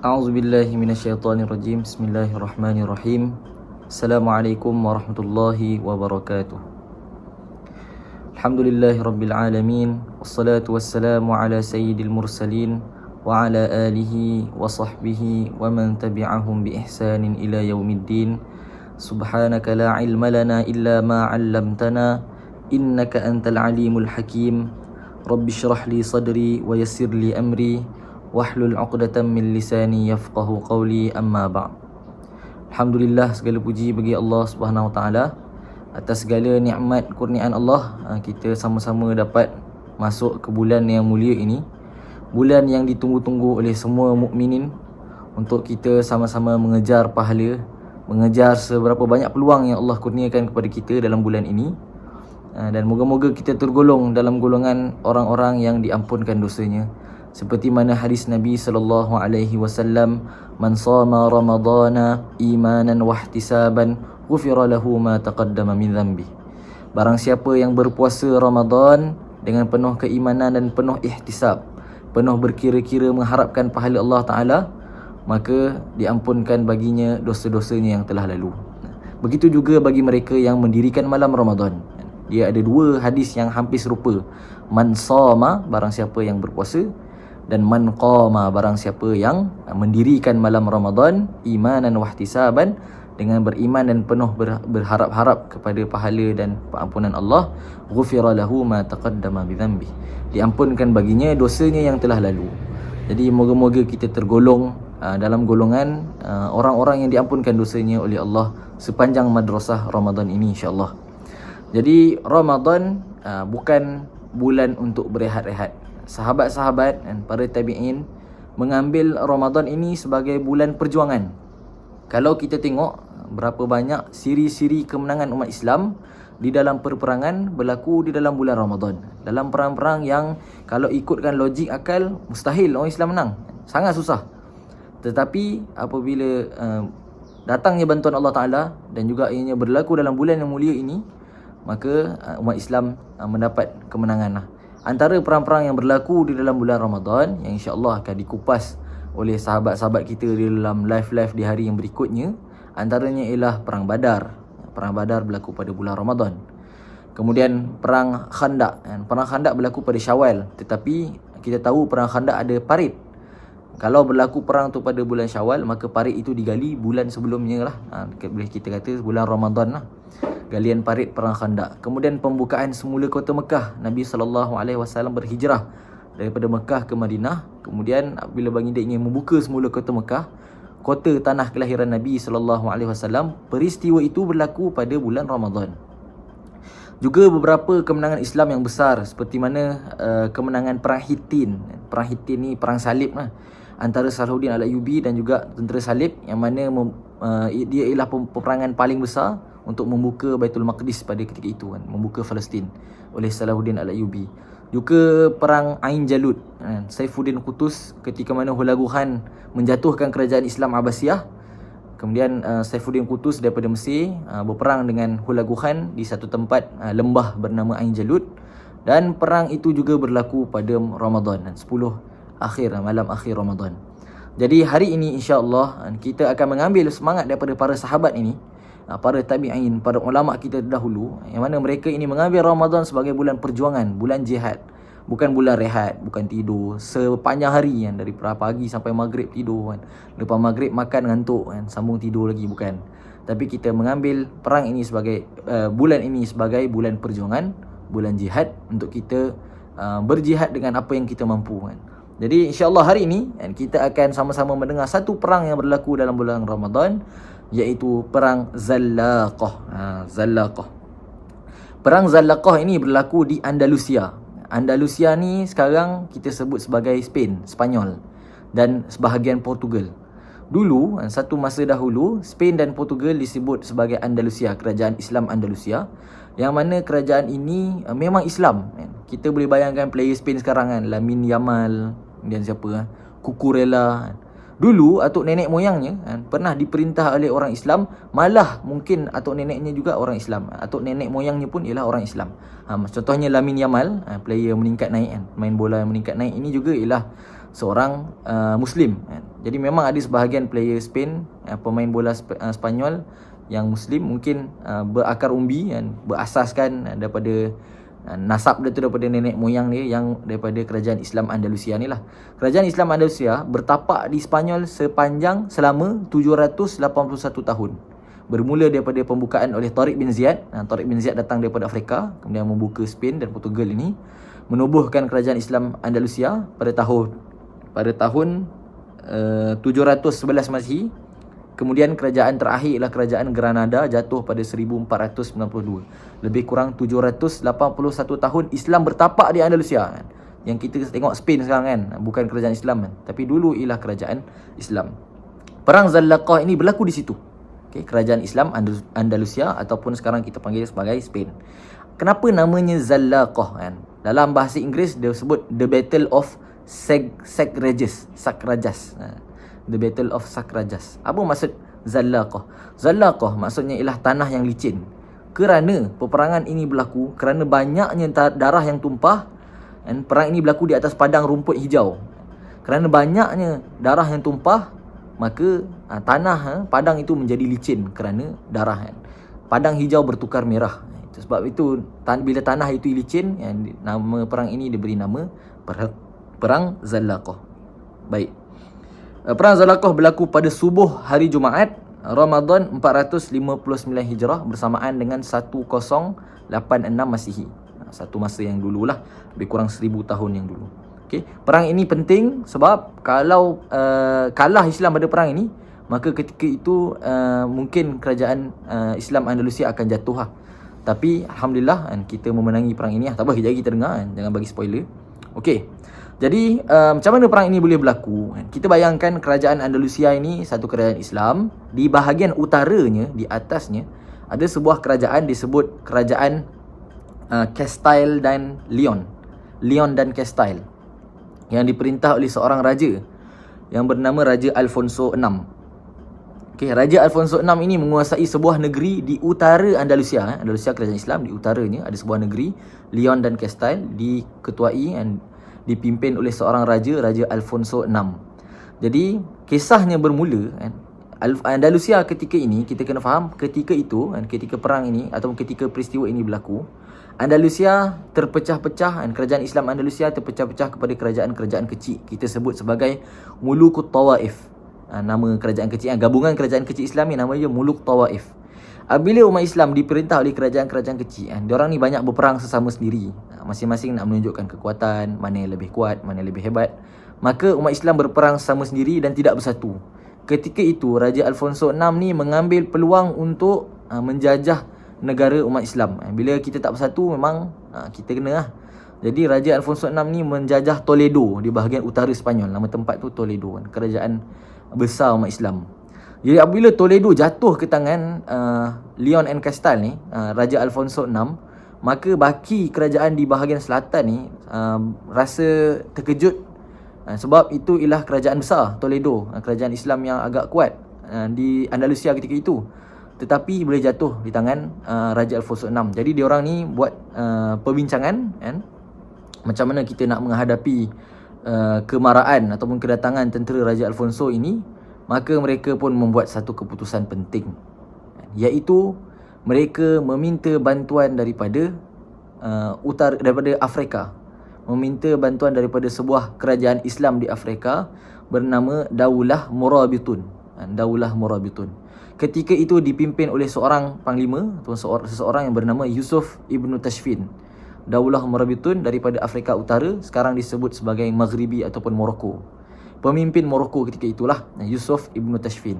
A'udzubillahi minasyaitonirrajim. Bismillahirrahmanirrahim. Assalamualaikum warahmatullahi wabarakatuh. Alhamdulillahirabbil alamin. Wassalatu wassalamu ala sayyidil mursalin wa ala alihi wa sahbihi wa man tabi'ahum bi ihsanin ila yaumiddin. Subhanaka la ilma lana illa ma 'allamtana innaka antal alimul hakim. Rabbi shrah li sadri wa yassir li amri wahlul 'uqdatam min lisani yafqahu qawli, amma ba'd. Alhamdulillah, segala puji bagi Allah Subhanahu Wa Taala atas segala nikmat kurniaan Allah. Kita sama-sama dapat masuk ke bulan yang mulia ini, bulan yang ditunggu-tunggu oleh semua mukminin untuk kita sama-sama mengejar pahala, mengejar seberapa banyak peluang yang Allah kurniakan kepada kita dalam bulan ini. Dan moga-moga kita tergolong dalam golongan orang-orang yang diampunkan dosanya, seperti mana hadis Nabi sallallahu alaihi wasallam, man shama ramadhana imanan wa ihtisaban ghufira lahu ma taqaddama min dhanbi. Barang siapa yang berpuasa Ramadan dengan penuh keimanan dan penuh ihtisab, penuh berkira-kira mengharapkan pahala Allah Taala, maka diampunkan baginya dosa-dosanya yang telah lalu. Begitu juga bagi mereka yang mendirikan malam Ramadan. Dia ada dua hadis yang hampir serupa. Man shama, barang siapa yang berpuasa, dan man qama, barang siapa yang mendirikan malam Ramadan imanan wa ihtisaban, dengan beriman dan penuh berharap-harap kepada pahala dan pengampunan Allah, ghufira lahu ma taqaddama bi dhanbi, diampunkan baginya dosanya yang telah lalu. Jadi moga-moga kita tergolong dalam golongan orang-orang yang diampunkan dosanya oleh Allah sepanjang madrasah Ramadan ini, insya-Allah. Jadi Ramadan bukan bulan untuk berehat-rehat. Sahabat-sahabat dan para tabi'in mengambil Ramadan ini sebagai bulan perjuangan. Kalau kita tengok berapa banyak siri-siri kemenangan umat Islam di dalam perperangan berlaku di dalam bulan Ramadan. Dalam perang-perang yang kalau ikutkan logik akal mustahil orang Islam menang, sangat susah. Tetapi apabila datangnya bantuan Allah Ta'ala dan juga ianya berlaku dalam bulan yang mulia ini, maka umat Islam mendapat kemenangan. Antara perang-perang yang berlaku di dalam bulan Ramadan yang insya-Allah akan dikupas oleh sahabat-sahabat kita di dalam live-live di hari yang berikutnya, antaranya ialah perang Badar. Perang Badar berlaku pada bulan Ramadan. Kemudian perang Khandaq. Perang Khandaq berlaku pada Syawal, tetapi kita tahu perang Khandaq ada parit. Kalau berlaku perang tu pada bulan Syawal, maka parit itu digali bulan sebelumnya lah. Boleh kita kata bulan Ramadan lah. Galian parit perang Khandaq. Kemudian pembukaan semula kota Mekah. Nabi SAW berhijrah daripada Mekah ke Madinah. Kemudian bila baginda ingin membuka semula kota Mekah, kota tanah kelahiran Nabi SAW, peristiwa itu berlaku pada bulan Ramadan. Juga beberapa kemenangan Islam yang besar, seperti mana kemenangan perang Hittin. Perang Hittin ni perang salib lah, antara Salahuddin Al-Ayyubi dan juga tentera salib, yang mana dia ialah peperangan paling besar untuk membuka Baitul Maqdis pada ketika itu, membuka Palestin oleh Salahuddin Al-Ayyubi. Juga perang Ain Jalut, Saifuddin Qutus ketika mana Hulagu Khan menjatuhkan kerajaan Islam Abbasiyah. Kemudian Saifuddin Qutus daripada Mesir berperang dengan Hulagu Khan di satu tempat lembah bernama Ain Jalut, dan perang itu juga berlaku pada Ramadan, 10 akhir, malam akhir Ramadan. Jadi hari ini insya-Allah kita akan mengambil semangat daripada para sahabat ini, para tabi'in, para ulama kita dahulu, yang mana mereka ini mengambil Ramadan sebagai bulan perjuangan, bulan jihad, bukan bulan rehat, bukan tidur sepanjang hari dari pagi sampai maghrib tidur lepas maghrib makan ngantuk sambung tidur lagi, bukan. Tapi kita mengambil perang ini sebagai bulan ini sebagai bulan perjuangan, bulan jihad, untuk kita berjihad dengan apa yang kita mampu. Jadi insya-Allah hari ini kita akan sama-sama mendengar satu perang yang berlaku dalam bulan Ramadan, iaitu perang Zallaqah. Zallaqah. Perang Zallaqah ini berlaku di Andalusia. Andalusia ni sekarang kita sebut sebagai Spain, Spanyol, dan sebahagian Portugal. Dulu, satu masa dahulu, Spain dan Portugal disebut sebagai Andalusia, kerajaan Islam Andalusia, yang mana kerajaan ini memang Islam. Kita boleh bayangkan player Spain sekarang Lamine Yamal, kemudian siapa, Cucurella. Dulu atuk nenek moyangnya pernah diperintah oleh orang Islam, malah mungkin atuk neneknya juga orang Islam. Atuk nenek moyangnya pun ialah orang Islam. Contohnya Lamine Yamal, player meningkat naik main bola yang meningkat naik, ini juga ialah seorang Muslim kan. Jadi memang ada sebahagian player Spain, pemain bola Spanyol yang Muslim, mungkin berakar umbi kan, berasaskan daripada nasab dia tu daripada nenek moyang dia yang daripada kerajaan Islam Andalusia ni lah. Kerajaan Islam Andalusia bertapak di Spanyol selama 781 tahun. Bermula daripada pembukaan oleh Tariq bin Ziyad. Tariq bin Ziyad datang daripada Afrika, kemudian membuka Spain dan Portugal ini, menubuhkan kerajaan Islam Andalusia pada tahun 711 Masihi. Kemudian kerajaan terakhir ialah kerajaan Granada, jatuh pada 1492. Lebih kurang 781 tahun Islam bertapak di Andalusia kan. Yang kita tengok Spain sekarang kan, bukan kerajaan Islam kan, tapi dulu ialah kerajaan Islam. Perang Zallaqah ini berlaku di situ. Okay, kerajaan Islam Andalusia ataupun sekarang kita panggil sebagai Spain. Kenapa namanya Zallaqah kan? Dalam bahasa Inggeris dia sebut The Battle of Sakrajas. The Battle of Sakrajas. Apa maksud Zallaqah? Zallaqah maksudnya ialah tanah yang licin. Kerana peperangan ini berlaku kerana banyaknya darah yang tumpah, dan perang ini berlaku di atas padang rumput hijau. Kerana banyaknya darah yang tumpah, maka padang itu menjadi licin kerana darah kan. Padang hijau bertukar merah. Sebab itu bila tanah itu licin, nama perang ini diberi nama Perang Zallaqah. Baik. Perang Zallaqah berlaku pada subuh hari Jumaat Ramadan 459 Hijrah bersamaan dengan 1086 Masihi. Satu masa yang dululah, lebih kurang 1000 tahun yang dulu. Okey, perang ini penting sebab kalau kalah Islam pada perang ini, maka ketika itu mungkin kerajaan Islam Andalusia akan jatuh lah. Tapi alhamdulillah kita memenangi perang ini. Tak apa, kejap kita dengar jangan bagi spoiler. Okey. Jadi macam mana perang ini boleh berlaku? Kita bayangkan kerajaan Andalusia ini satu kerajaan Islam. Di bahagian utaranya, di atasnya, ada sebuah kerajaan disebut kerajaan Castile dan Leon. Leon dan Castile, yang diperintah oleh seorang raja yang bernama Raja Alfonso VI. Okay, Raja Alfonso VI ini menguasai sebuah negeri di utara Andalusia. Andalusia kerajaan Islam, di utaranya ada sebuah negeri, Leon dan Castile, diketuai dan dipimpin oleh seorang raja, Raja Alfonso VI. Jadi kisahnya bermula Andalusia ketika ini, kita kena faham ketika itu ketika perang ini ataupun ketika peristiwa ini berlaku, Andalusia terpecah-pecah dan kerajaan Islam Andalusia terpecah-pecah kepada kerajaan-kerajaan kecil. Kita sebut sebagai Mulukut Tawaif. Nama kerajaan kecil, gabungan kerajaan kecil Islam ni namanya Muluk Tawaif. Bila umat Islam diperintah oleh kerajaan-kerajaan kecil, diorang ni banyak berperang sesama sendiri. Masing-masing nak menunjukkan kekuatan, mana yang lebih kuat, mana yang lebih hebat. Maka umat Islam berperang sesama sendiri dan tidak bersatu. Ketika itu Raja Alfonso VI ni mengambil peluang untuk menjajah negara umat Islam. Bila kita tak bersatu, memang kita kena lah. Jadi Raja Alfonso VI ni menjajah Toledo di bahagian utara Spanyol. Nama tempat tu Toledo, kerajaan besar umat Islam. Jadi apabila Toledo jatuh ke tangan Leon and Castile ni, Raja Alfonso VI, maka baki kerajaan di bahagian selatan ni rasa terkejut, sebab itu ialah kerajaan besar Toledo, kerajaan Islam yang agak kuat di Andalusia ketika itu, tetapi boleh jatuh di tangan Raja Alfonso VI. Jadi diorang ni buat perbincangan macam mana kita nak menghadapi kemarahan ataupun kedatangan tentera Raja Alfonso ini. Maka mereka pun membuat satu keputusan penting, iaitu mereka meminta bantuan daripada daripada Afrika, meminta bantuan daripada sebuah kerajaan Islam di Afrika bernama Daulah Morabitun. Daulah Morabitun ketika itu dipimpin oleh seorang panglima atau seseorang yang bernama Yusuf Ibn Tashfin. Daulah Morabitun daripada Afrika Utara, sekarang disebut sebagai Maghribi ataupun Morocco. Pemimpin Morocco ketika itulah Yusuf Ibn Tashfin.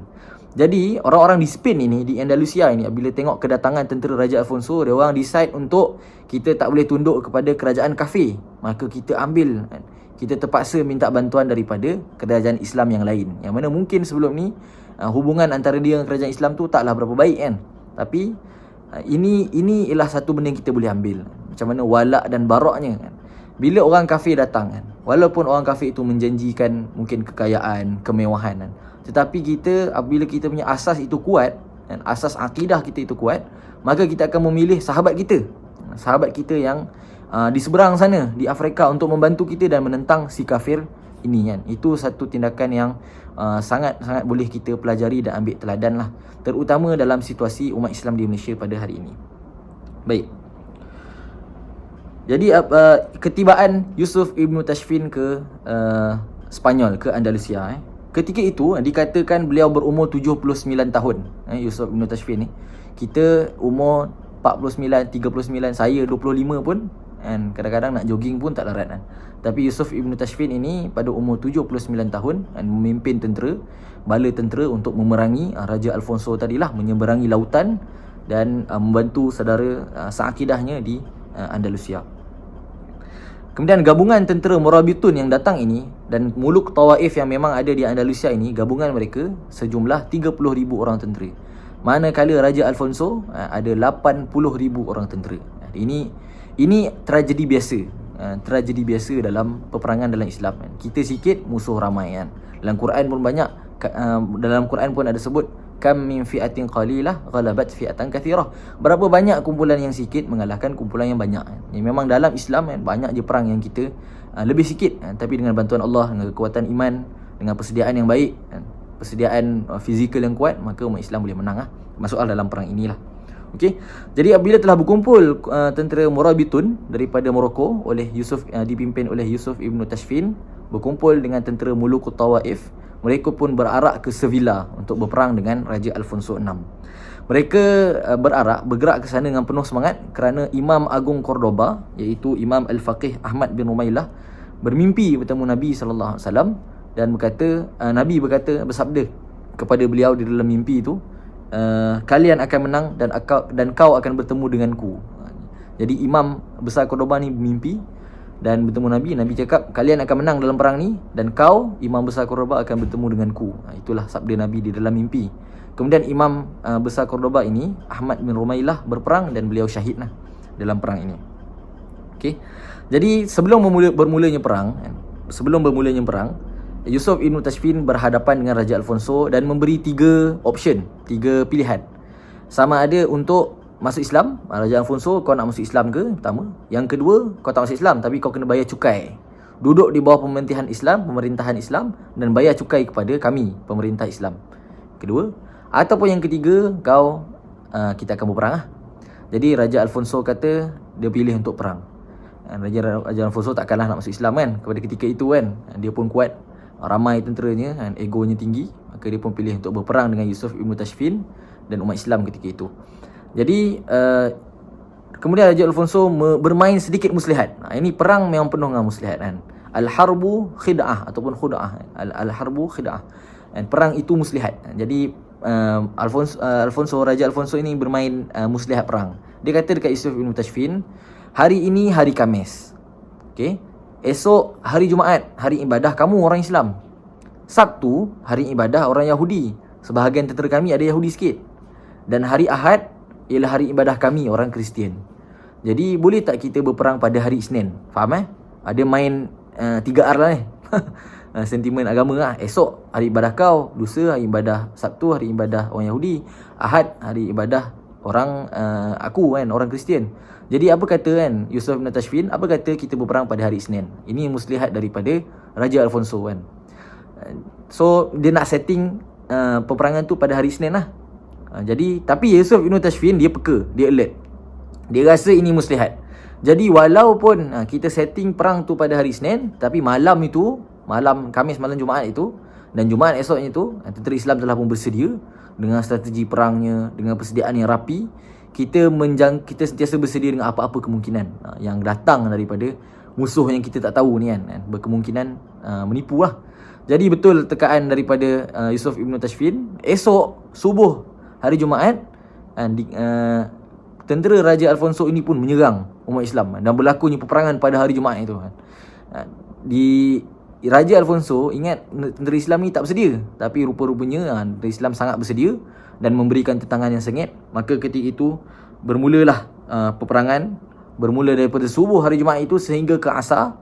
Jadi orang-orang di Spain ini, di Andalusia ini, bila tengok kedatangan tentera Raja Alfonso, dia orang decide untuk kita tak boleh tunduk kepada kerajaan kafir, maka kita ambil, kita terpaksa minta bantuan daripada kerajaan Islam yang lain, yang mana mungkin sebelum ni hubungan antara dia dengan kerajaan Islam tu taklah berapa baik kan. Tapi ini ialah satu benda yang kita boleh ambil, macam mana walak dan baraknya kan. Bila orang kafir datang walaupun orang kafir itu menjanjikan mungkin kekayaan, kemewahan tetapi kita, apabila kita punya asas itu kuat asas akidah kita itu kuat, maka kita akan memilih sahabat kita yang di seberang sana di Afrika untuk membantu kita dan menentang si kafir ini kan. Itu satu tindakan yang sangat-sangat boleh kita pelajari dan ambil teladan lah, terutama dalam situasi umat Islam di Malaysia pada hari ini. Baik. Jadi ketibaan Yusuf Ibn Tashfin ke Spanyol, ke Andalusia, ketika itu dikatakan beliau berumur 79 tahun. Yusuf Ibn Tashfin ni, kita umur 49, 39, saya 25 pun, kan, kadang-kadang nak jogging pun tak larat kan. Tapi Yusuf Ibn Tashfin ini pada umur 79 tahun memimpin tentera, bala tentera untuk memerangi Raja Alfonso tadilah, menyeberangi lautan dan membantu saudara seakidahnya di Andalusia. Kemudian gabungan tentera Murabitun yang datang ini dan muluk Tawaif yang memang ada di Andalusia ini, gabungan mereka sejumlah 30,000 orang tentera. Manakala Raja Alfonso ada 80,000 orang tentera. Ini tragedi biasa. Tragedi biasa dalam peperangan dalam Islam kan. Kita sikit, musuh ramai kan. Dalam Quran pun banyak, dalam Quran pun ada sebut kam min fi'atin qalilah ghalabat fi'atan kathirah. Berapa banyak kumpulan yang sikit mengalahkan kumpulan yang banyak kan. Ya, memang dalam Islam kan, banyak je perang yang kita lebih sikit kan. Tapi dengan bantuan Allah, dengan kekuatan iman, dengan persediaan yang baik kan, persediaan fizikal yang kuat, maka umat Islam boleh menang masuk dalam perang inilah. Okey. Jadi apabila telah berkumpul tentera Murabitun daripada Morocco oleh Yusuf, dipimpin oleh Yusuf Ibn Tashfin, berkumpul dengan tentera Muluk Tawaif, mereka pun berarak ke Sevilla untuk berperang dengan Raja Alfonso VI. Mereka bergerak ke sana dengan penuh semangat kerana Imam Agung Cordoba, iaitu Imam Al-Faqih Ahmad bin Rumailah, bermimpi bertemu Nabi SAW dan Nabi bersabda kepada beliau di dalam mimpi itu, kalian akan menang dan kau akan bertemu denganku. Jadi Imam besar Cordoba ni mimpi dan bertemu Nabi. Nabi cakap, kalian akan menang dalam perang ni dan kau, Imam besar Cordoba, akan bertemu denganku. Itulah sabda Nabi di dalam mimpi. Kemudian Imam besar Cordoba ini, Ahmad bin Rumailah, berperang dan beliau syahid dalam perang ini. Okey. Jadi sebelum bermulanya perang, Yusuf Ibn Tashfin berhadapan dengan Raja Alfonso dan memberi 3 pilihan. Sama ada untuk masuk Islam, Raja Alfonso, kau nak masuk Islam ke? Pertama. Yang kedua, kau tak masuk Islam tapi kau kena bayar cukai. Duduk di bawah pemerintahan Islam dan bayar cukai kepada kami, pemerintah Islam. Kedua. Ataupun yang ketiga, kita akan berperang . Jadi Raja Alfonso kata dia pilih untuk perang. Raja Alfonso takkanlah nak masuk Islam kan kepada ketika itu kan. Dia pun kuat, ramai tenteranya kan, egonya tinggi, maka dia pun pilih untuk berperang dengan Yusuf Ibn Tashfin dan umat Islam ketika itu. Jadi kemudian Raja Alfonso bermain sedikit muslihat. Ini perang memang penuh dengan muslihat kan. Al-harbu khid'ah ataupun khud'ah. Al-harbu khid'ah. Dan perang itu muslihat. Jadi Raja Alfonso ini bermain muslihat perang. Dia kata dekat Yusuf Ibn Tashfin, hari ini hari Khamis. Okey. Esok hari Jumaat, hari ibadah kamu orang Islam. Sabtu hari ibadah orang Yahudi. Sebahagian tentera kami ada Yahudi sikit. Dan hari Ahad ialah hari ibadah kami orang Kristian. Jadi boleh tak kita berperang pada hari Isnin? Faham Ada main 3R lah sentimen agama lah. Esok hari ibadah kau, lusa hari ibadah Sabtu hari ibadah orang Yahudi, Ahad hari ibadah orang aku kan, orang Kristian. Jadi apa kata kan Yusuf bin Tashfin, apa kata kita berperang pada hari Isnin? Ini muslihat daripada Raja Alfonso kan. So dia nak setting peperangan tu pada hari Isnin lah. Jadi tapi Yusuf bin Tashfin dia peka, dia alert. Dia rasa ini muslihat. Jadi walaupun kita setting perang tu pada hari Isnin, tapi malam Khamis, malam Jumaat itu dan Jumaat esoknya itu, tentera Islam telah pun bersedia dengan strategi perangnya, dengan persediaan yang rapi. Kita sentiasa bersedia dengan apa-apa kemungkinan yang datang daripada musuh yang kita tak tahu ni kan, berkemungkinan menipu lah. Jadi betul tekaan daripada Yusuf Ibn Tashfin. Esok subuh hari Jumaat, tentera Raja Alfonso ini pun menyerang umat Islam dan berlakunya peperangan pada hari Jumaat itu kan. Di Raja Alfonso ingat tentera Islam ni tak bersedia, tapi rupa-rupanya tentera Islam sangat bersedia dan memberikan tentangan yang sengit. Maka ketika itu bermulalah peperangan, bermula daripada subuh hari Jumaat itu sehingga ke asar.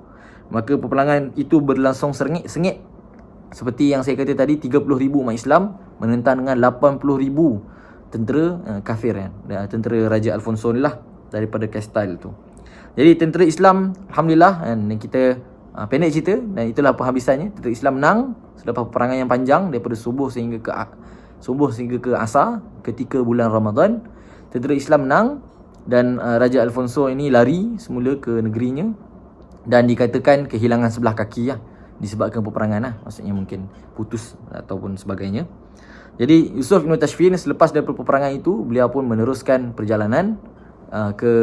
Maka peperangan itu berlangsung sengit. Seperti yang saya kata tadi, 30,000 umat Islam menentang dengan 80,000 tentera kafir kan, tentera Raja Alfonso ni lah daripada Castile tu. Jadi tentera Islam alhamdulillah, dan kita Pendek cerita, dan itulah penghabisannya. Tentera Islam menang selepas peperangan yang panjang daripada subuh sehingga ke asar ketika bulan Ramadan. Tentera Islam menang dan Raja Alfonso ini lari semula ke negerinya, dan dikatakan kehilangan sebelah kaki disebabkan peperangan maksudnya mungkin putus ataupun sebagainya. Jadi Yusuf Ibn Tashfin selepas daripada peperangan itu, beliau pun meneruskan perjalanan ke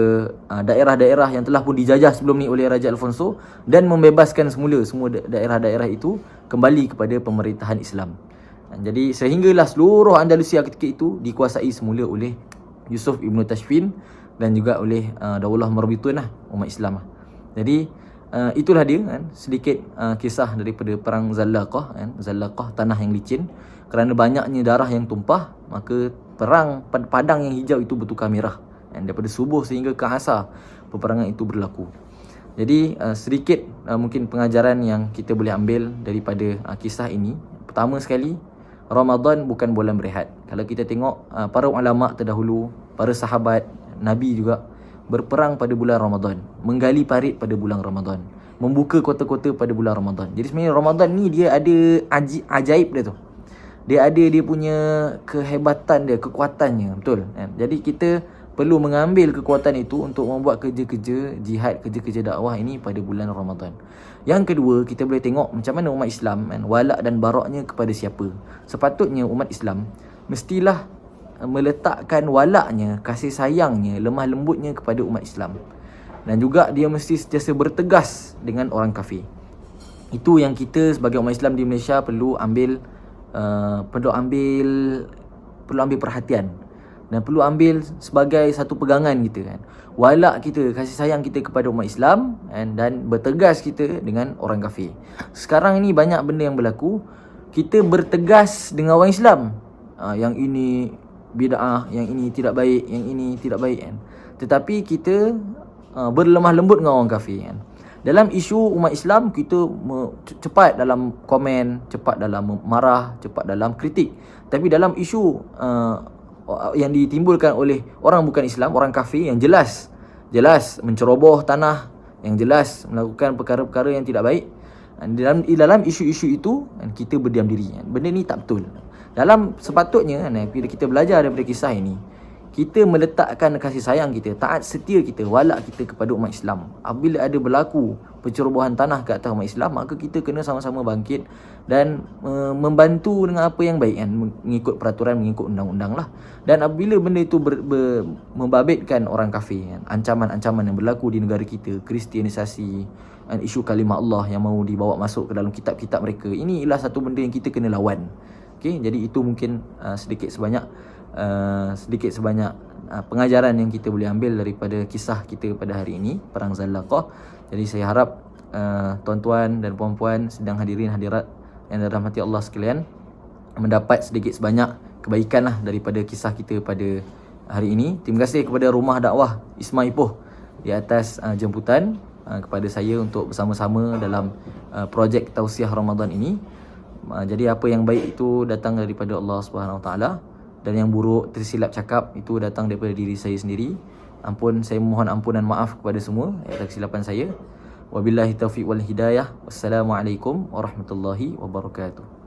daerah-daerah yang telah pun dijajah sebelum ni oleh Raja Alfonso, dan membebaskan semula semua daerah-daerah itu kembali kepada pemerintahan Islam. Jadi sehinggalah seluruh Andalusia ketika itu dikuasai semula oleh Yusuf Ibn Tashfin dan juga oleh Daulah Marbitun umat Islam. Jadi itulah dia sedikit kisah daripada perang Zallaqah Zallaqah, tanah yang licin. Kerana banyaknya darah yang tumpah, maka perang padang yang hijau itu bertukar merah, daripada subuh sehingga ke asar peperangan itu berlaku. Jadi sedikit mungkin pengajaran yang kita boleh ambil daripada kisah ini. Pertama sekali, Ramadan bukan bulan berehat. Kalau kita tengok para ulama terdahulu, para sahabat Nabi juga berperang pada bulan Ramadan, menggali parit pada bulan Ramadan, membuka kota-kota pada bulan Ramadan. Jadi sebenarnya Ramadan ni dia ada ajaib dia tu. Dia ada dia punya kehebatan dia, kekuatannya, betul kan? Jadi kita perlu mengambil kekuatan itu untuk membuat kerja-kerja jihad, kerja-kerja dakwah ini pada bulan Ramadan. Yang kedua, kita boleh tengok macam mana umat Islam walak dan baraknya kepada siapa. Sepatutnya umat Islam mestilah meletakkan walaknya, kasih sayangnya, lemah lembutnya kepada umat Islam. Dan juga dia mesti sentiasa bertegas dengan orang kafir. Itu yang kita sebagai umat Islam di Malaysia perlu ambil perhatian, dan perlu ambil sebagai satu pegangan kita kan. Walak kita, kasih sayang kita kepada umat Islam dan bertegas kita dengan orang kafir. Sekarang ini banyak benda yang berlaku. Kita bertegas dengan orang Islam, yang ini bid'ah, yang ini tidak baik, yang ini tidak baik kan. Tetapi kita berlemah lembut dengan orang kafir kan. Dalam isu umat Islam, kita cepat dalam komen, cepat dalam marah, cepat dalam kritik. Tapi dalam isu yang ditimbulkan oleh orang bukan Islam, orang kafir yang jelas menceroboh tanah, yang jelas melakukan perkara-perkara yang tidak baik, dalam isu-isu itu kita berdiam diri. Benda ni tak betul. Sepatutnya bila kita belajar daripada kisah ini, kita meletakkan kasih sayang kita, taat setia kita, walak kita kepada umat Islam. Apabila ada berlaku pencerobohan tanah ke atas umat Islam, maka kita kena sama-sama bangkit dan membantu dengan apa yang baik kan, mengikut peraturan, mengikut undang-undang lah. Dan apabila benda itu membabitkan orang kafir kan, ancaman-ancaman yang berlaku di negara kita, kristianisasi, isu kalimah Allah yang mahu dibawa masuk ke dalam kitab-kitab mereka, ini ialah satu benda yang kita kena lawan. Okay, jadi itu mungkin sedikit sebanyak pengajaran yang kita boleh ambil daripada kisah kita pada hari ini, perang Zallaqah. Jadi saya harap tuan-tuan dan puan-puan sedang hadirin hadirat yang dirahmati Allah sekalian mendapat sedikit sebanyak kebaikan daripada kisah kita pada hari ini. Terima kasih kepada Rumah Dakwah Ismail Ipoh di atas jemputan kepada saya untuk bersama-sama dalam projek tausiah Ramadan ini. Jadi apa yang baik itu datang daripada Allah Subhanahu Wa Taala, dan yang buruk, tersilap cakap, itu datang daripada diri saya sendiri. Saya mohon ampunan maaf kepada semua atas kesilapan saya. Wabillahi taufiq wal hidayah. Wassalamualaikum warahmatullahi wabarakatuh.